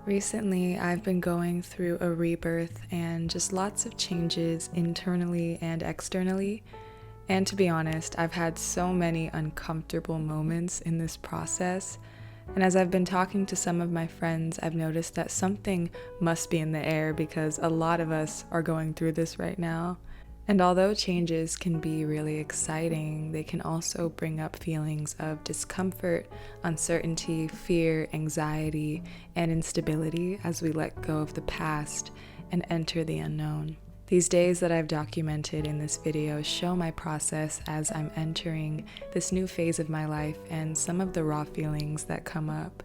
Recently, I've been going through a rebirth and just lots of changes internally and externally. And to be honest, I've had so many uncomfortable moments in this process. And as I've been talking to some of my friends, I've noticed that something must be in the air because a lot of us are going through this right now. And although changes can be really exciting, they can also bring up feelings of discomfort, uncertainty, fear, anxiety, and instability as we let go of the past and enter the unknown. These days that I've documented in this video show my process as I'm entering this new phase of my life and some of the raw feelings that come up.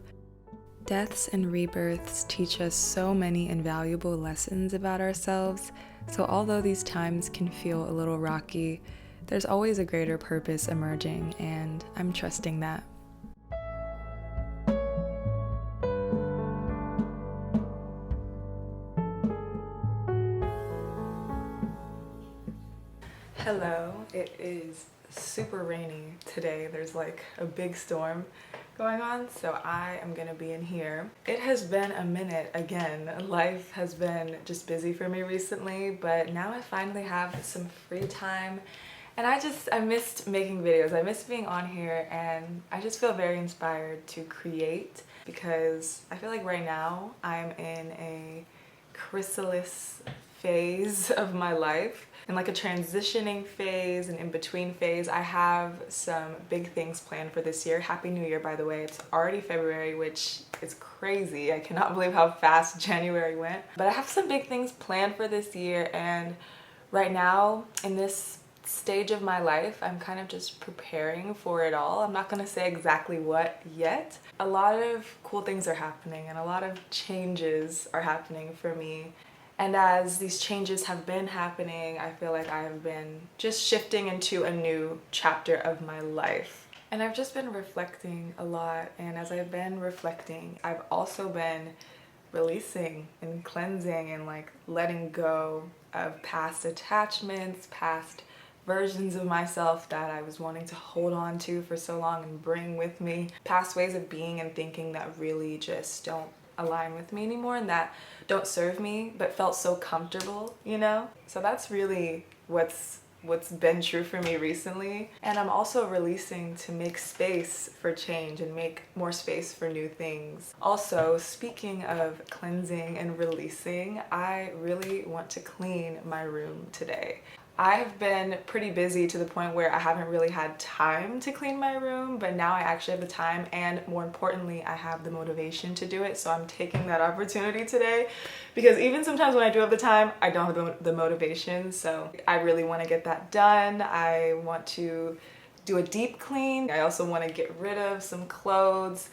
Deaths and rebirths teach us so many invaluable lessons about ourselves, so although these times can feel a little rocky, there's always a greater purpose emerging, and I'm trusting that. Hello, it is super rainy today. There's like a big storm going on, so I am gonna be in here. It has been a minute again. Life has been just busy for me recently, but now I finally have some free time and I missed making videos. I missed being on here, and I just feel very inspired to create because I feel like right now I'm in a chrysalis phase of my life, in like a transitioning phase, and in between phase. I have some big things planned for this year. Happy New Year, by the way. It's already February, which is crazy. I cannot believe how fast January went. But I have some big things planned for this year, and right now in this stage of my life, I'm kind of just preparing for it all. I'm not gonna say exactly what yet. A lot of cool things are happening and a lot of changes are happening for me. And as these changes have been happening, I feel like I have been just shifting into a new chapter of my life. And I've just been reflecting a lot. And as I've been reflecting, I've also been releasing and cleansing and like letting go of past attachments, past versions of myself that I was wanting to hold on to for so long and bring with me, past ways of being and thinking that really just don't align with me anymore and that don't serve me but felt so comfortable, you know? So that's really what's been true for me recently. And I'm also releasing to make space for change and make more space for new things. Also, speaking of cleansing and releasing, I really want to clean my room today. I've been pretty busy to the point where I haven't really had time to clean my room, but now I actually have the time, and more importantly, I have the motivation to do it. So I'm taking that opportunity today, because even sometimes when I do have the time, I don't have the motivation. So I really want to get that done. I want to do a deep clean. I also want to get rid of some clothes,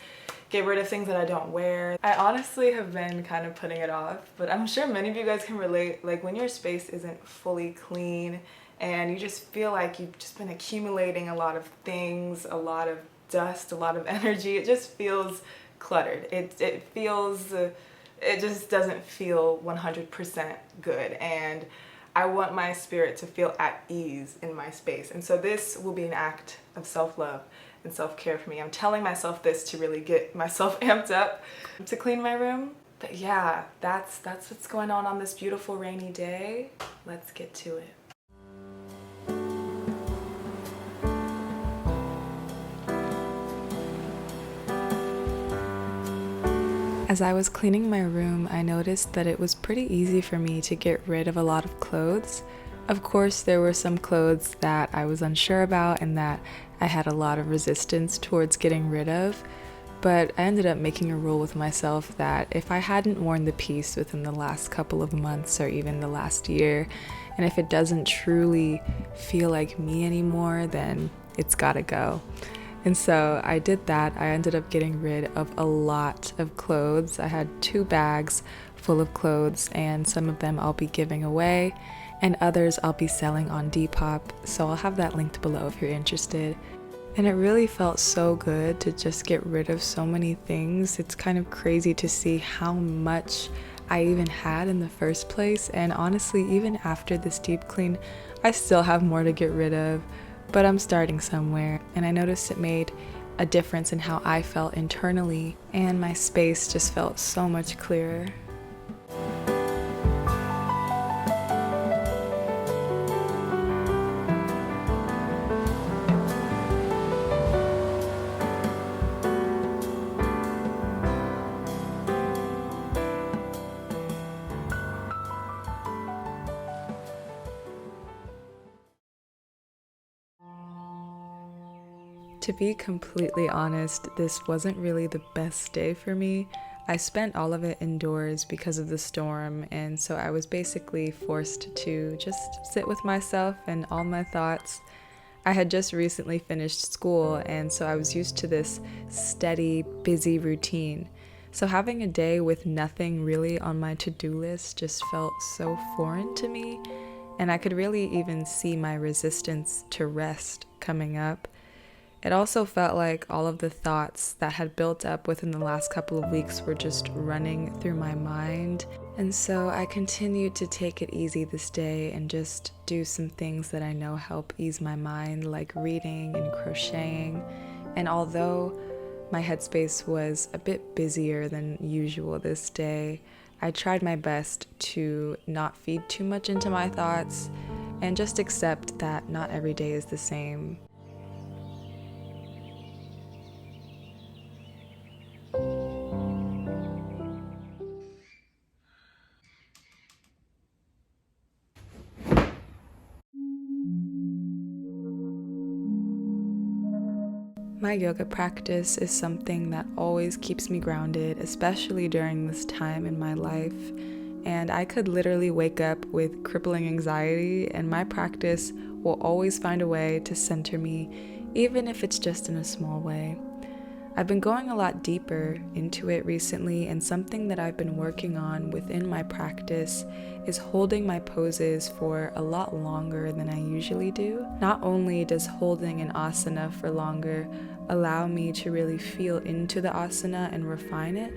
get rid of things that I don't wear. I honestly have been kind of putting it off, but I'm sure many of you guys can relate. Like when your space isn't fully clean and you just feel like you've just been accumulating a lot of things, a lot of dust, a lot of energy, it just feels cluttered. It just doesn't feel 100% good. And I want my spirit to feel at ease in my space. And so this will be an act of self-love and self-care for me. I'm telling myself this to really get myself amped up to clean my room. But yeah, that's what's going on this beautiful rainy day. Let's get to it. As I was cleaning my room, I noticed that it was pretty easy for me to get rid of a lot of clothes. Of course, there were some clothes that I was unsure about and that I had a lot of resistance towards getting rid of, but I ended up making a rule with myself that if I hadn't worn the piece within the last couple of months or even the last year, and if it doesn't truly feel like me anymore, then it's gotta go. And so I did that. I ended up getting rid of a lot of clothes. I had 2 bags full of clothes, and some of them I'll be giving away and others I'll be selling on Depop, so I'll have that linked below if you're interested. And it really felt so good to just get rid of so many things. It's kind of crazy to see how much I even had in the first place, and honestly, even after this deep clean, I still have more to get rid of, but I'm starting somewhere. And I noticed it made a difference in how I felt internally, and my space just felt so much clearer. To be completely honest, this wasn't really the best day for me. I spent all of it indoors because of the storm, and so I was basically forced to just sit with myself and all my thoughts. I had just recently finished school, and so I was used to this steady, busy routine. So having a day with nothing really on my to-do list just felt so foreign to me, and I could really even see my resistance to rest coming up. It also felt like all of the thoughts that had built up within the last couple of weeks were just running through my mind. And so I continued to take it easy this day and just do some things that I know help ease my mind, like reading and crocheting. And although my headspace was a bit busier than usual this day, I tried my best to not feed too much into my thoughts and just accept that not every day is the same. My yoga practice is something that always keeps me grounded, especially during this time in my life. And I could literally wake up with crippling anxiety, and my practice will always find a way to center me, even if it's just in a small way. I've been going a lot deeper into it recently, and something that I've been working on within my practice is holding my poses for a lot longer than I usually do. Not only does holding an asana for longer allow me to really feel into the asana and refine it,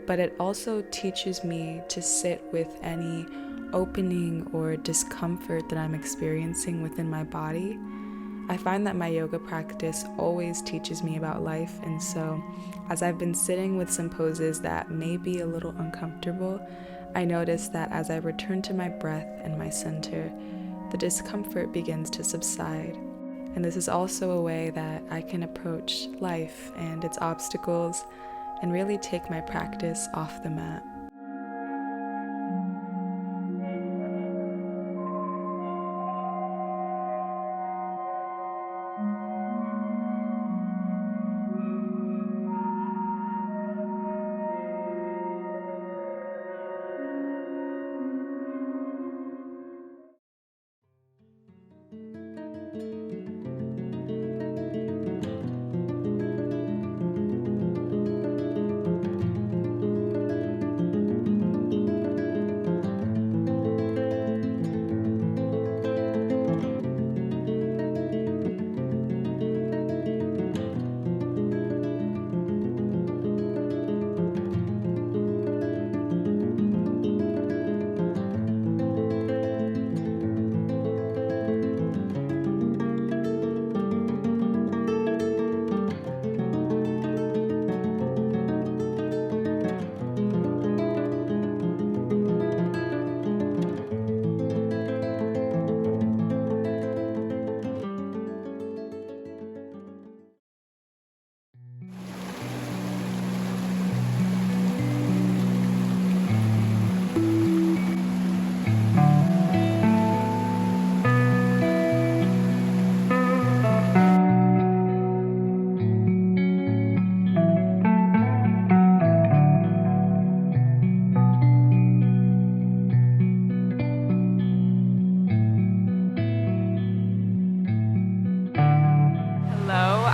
but it also teaches me to sit with any opening or discomfort that I'm experiencing within my body. I find that my yoga practice always teaches me about life, and so as I've been sitting with some poses that may be a little uncomfortable, I notice that as I return to my breath and my center, the discomfort begins to subside. And this is also a way that I can approach life and its obstacles and really take my practice off the mat.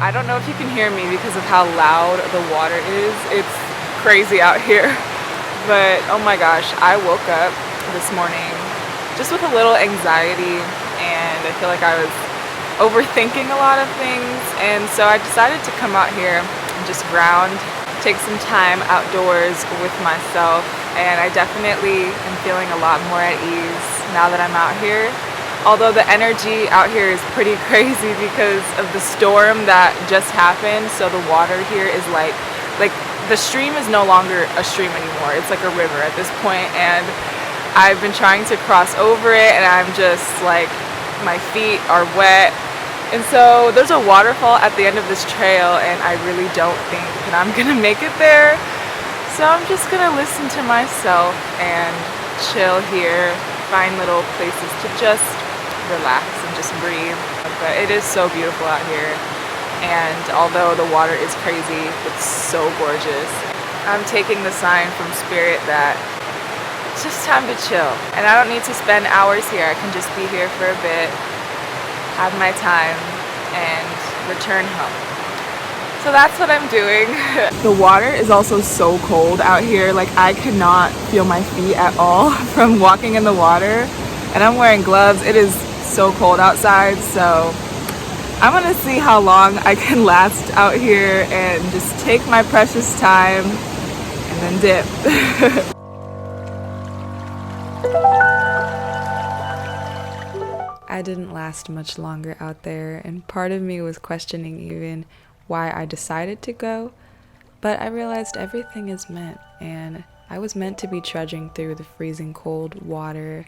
I don't know if you can hear me because of how loud the water is. It's crazy out here. But oh my gosh, I woke up this morning just with a little anxiety, and I feel like I was overthinking a lot of things. And so I decided to come out here and just ground, take some time outdoors with myself. And I definitely am feeling a lot more at ease now that I'm out here. Although the energy out here is pretty crazy because of the storm that just happened. So the water here is like the stream is no longer a stream anymore. It's like a river at this point, and I've been trying to cross over it, and I'm just like, my feet are wet. And so there's a waterfall at the end of this trail, and I really don't think that I'm gonna make it there. So I'm just gonna listen to myself and chill here, find little places to just relax and just breathe. But it is so beautiful out here, and although the water is crazy, it's so gorgeous. I'm taking the sign from Spirit that it's just time to chill, and I don't need to spend hours here. I can just be here for a bit, have my time, and return home. So that's what I'm doing. The water is also so cold out here. Like, I cannot feel my feet at all from walking in the water, and I'm wearing gloves. It is so cold outside, so I'm gonna see how long I can last out here and just take my precious time and then dip. I didn't last much longer out there, and part of me was questioning even why I decided to go, but I realized everything is meant, and I was meant to be trudging through the freezing cold water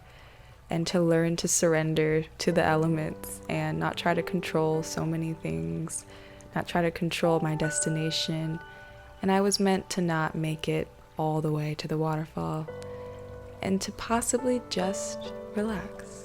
and to learn to surrender to the elements and not try to control so many things, not try to control my destination. And I was meant to not make it all the way to the waterfall and to possibly just relax.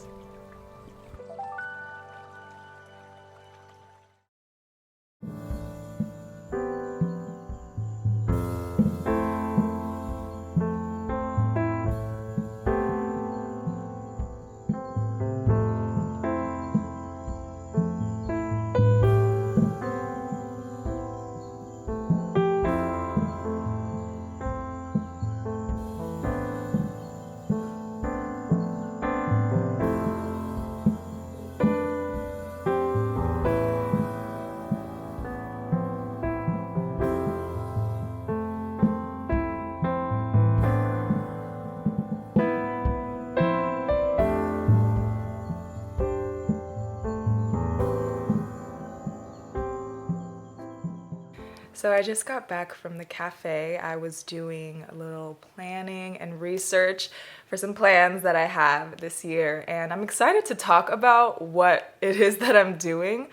So I just got back from the cafe. I was doing a little planning and research for some plans that I have this year, and I'm excited to talk about what it is that I'm doing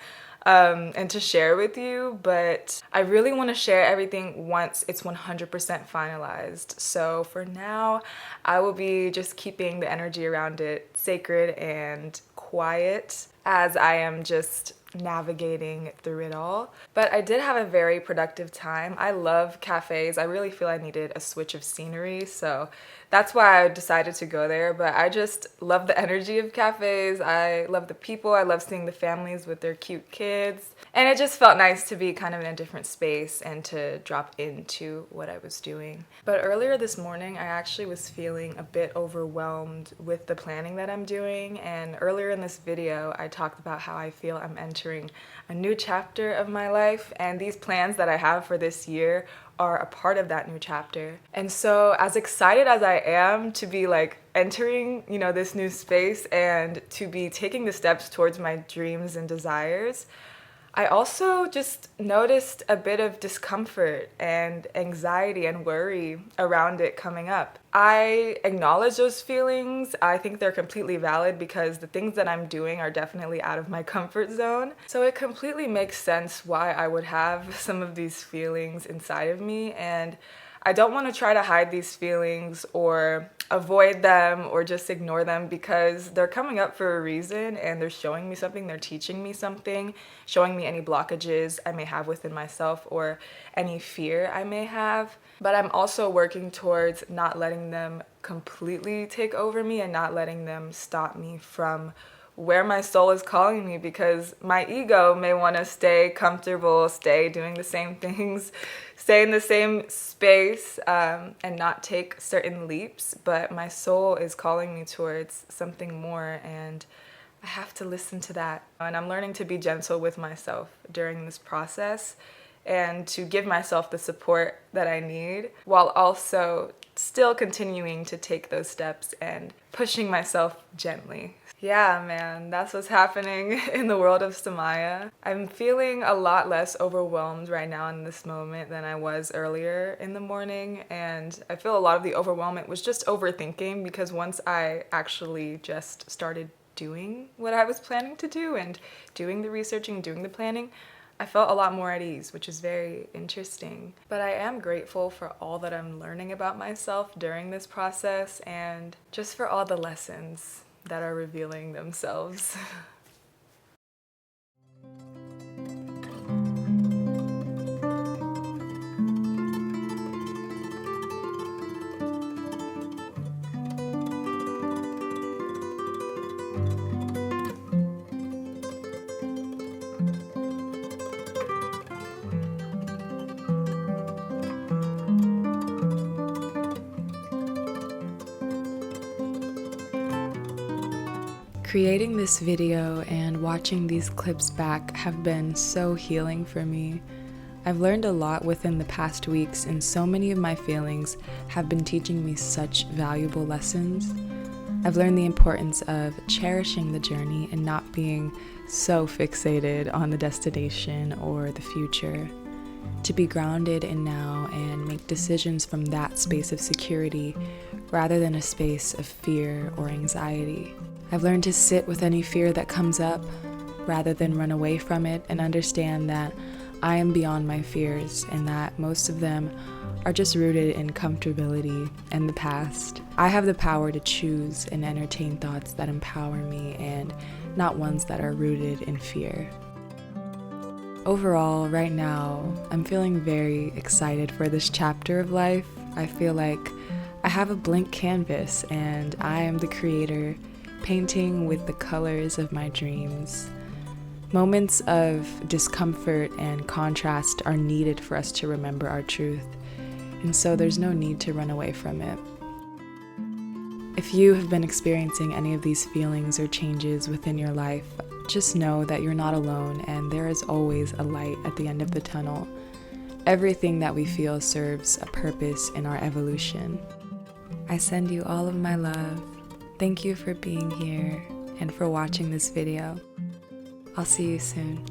and to share with you, but I really want to share everything once it's 100% finalized. So for now, I will be just keeping the energy around it sacred and quiet as I am just navigating through it all. But I did have a very productive time. I love cafes. I really feel I needed a switch of scenery, so that's why I decided to go there. But I just love the energy of cafes. I love the people. I love seeing the families with their cute kids. And it just felt nice to be kind of in a different space and to drop into what I was doing. But earlier this morning, I actually was feeling a bit overwhelmed with the planning that I'm doing. And earlier in this video, I talked about how I feel I'm entering a new chapter of my life. And these plans that I have for this year are a part of that new chapter. And so as excited as I am to be like entering, this new space and to be taking the steps towards my dreams and desires, I also just noticed a bit of discomfort and anxiety and worry around it coming up. I acknowledge those feelings. I think they're completely valid because the things that I'm doing are definitely out of my comfort zone. So it completely makes sense why I would have some of these feelings inside of me, and I don't want to try to hide these feelings or avoid them or just ignore them because they're coming up for a reason and they're showing me something, they're teaching me something, showing me any blockages I may have within myself or any fear I may have. But I'm also working towards not letting them completely take over me and not letting them stop me from where my soul is calling me, because my ego may want to stay comfortable, stay doing the same things, stay in the same space, and not take certain leaps. But my soul is calling me towards something more, and I have to listen to that. And I'm learning to be gentle with myself during this process and to give myself the support that I need while also still continuing to take those steps and pushing myself gently. Yeah, man, that's what's happening in the world of Samaya. I'm feeling a lot less overwhelmed right now in this moment than I was earlier in the morning, and I feel a lot of the overwhelmment was just overthinking, because once I actually just started doing what I was planning to do and doing the researching, doing the planning, I felt a lot more at ease, which is very interesting. But I am grateful for all that I'm learning about myself during this process, and just for all the lessons that are revealing themselves. Creating this video and watching these clips back have been so healing for me. I've learned a lot within the past weeks, and so many of my feelings have been teaching me such valuable lessons. I've learned the importance of cherishing the journey and not being so fixated on the destination or the future. To be grounded in now and make decisions from that space of security rather than a space of fear or anxiety. I've learned to sit with any fear that comes up rather than run away from it, and understand that I am beyond my fears and that most of them are just rooted in comfortability and the past. I have the power to choose and entertain thoughts that empower me, and not ones that are rooted in fear. Overall, right now, I'm feeling very excited for this chapter of life. I feel like I have a blank canvas and I am the creator, painting with the colors of my dreams. Moments of discomfort and contrast are needed for us to remember our truth, and so there's no need to run away from it. If you have been experiencing any of these feelings or changes within your life, just know that you're not alone, and there is always a light at the end of the tunnel. Everything that we feel serves a purpose in our evolution. I send you all of my love. Thank you for being here and for watching this video. I'll see you soon.